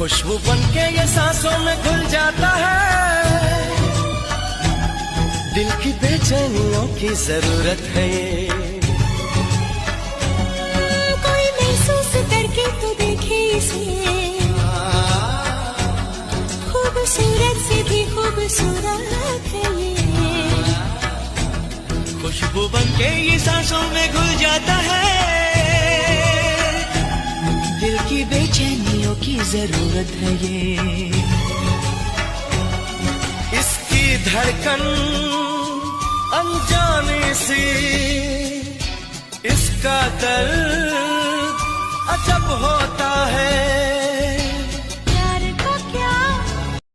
खुशबू बनके ये सांसों में घुल जाता है, दिल की बेचैनियों की जरूरत है ये। कोई महसूस करके तो देखे इसे, खूबसूरत से भी खूबसूरत है ये। खुशबू बनके ये सांसों में घुल जाता है, दिल की बेचैनियों की जरूरत है ये। इसकी धड़कन अनजाने सी, इसका दर्द अजब होता है।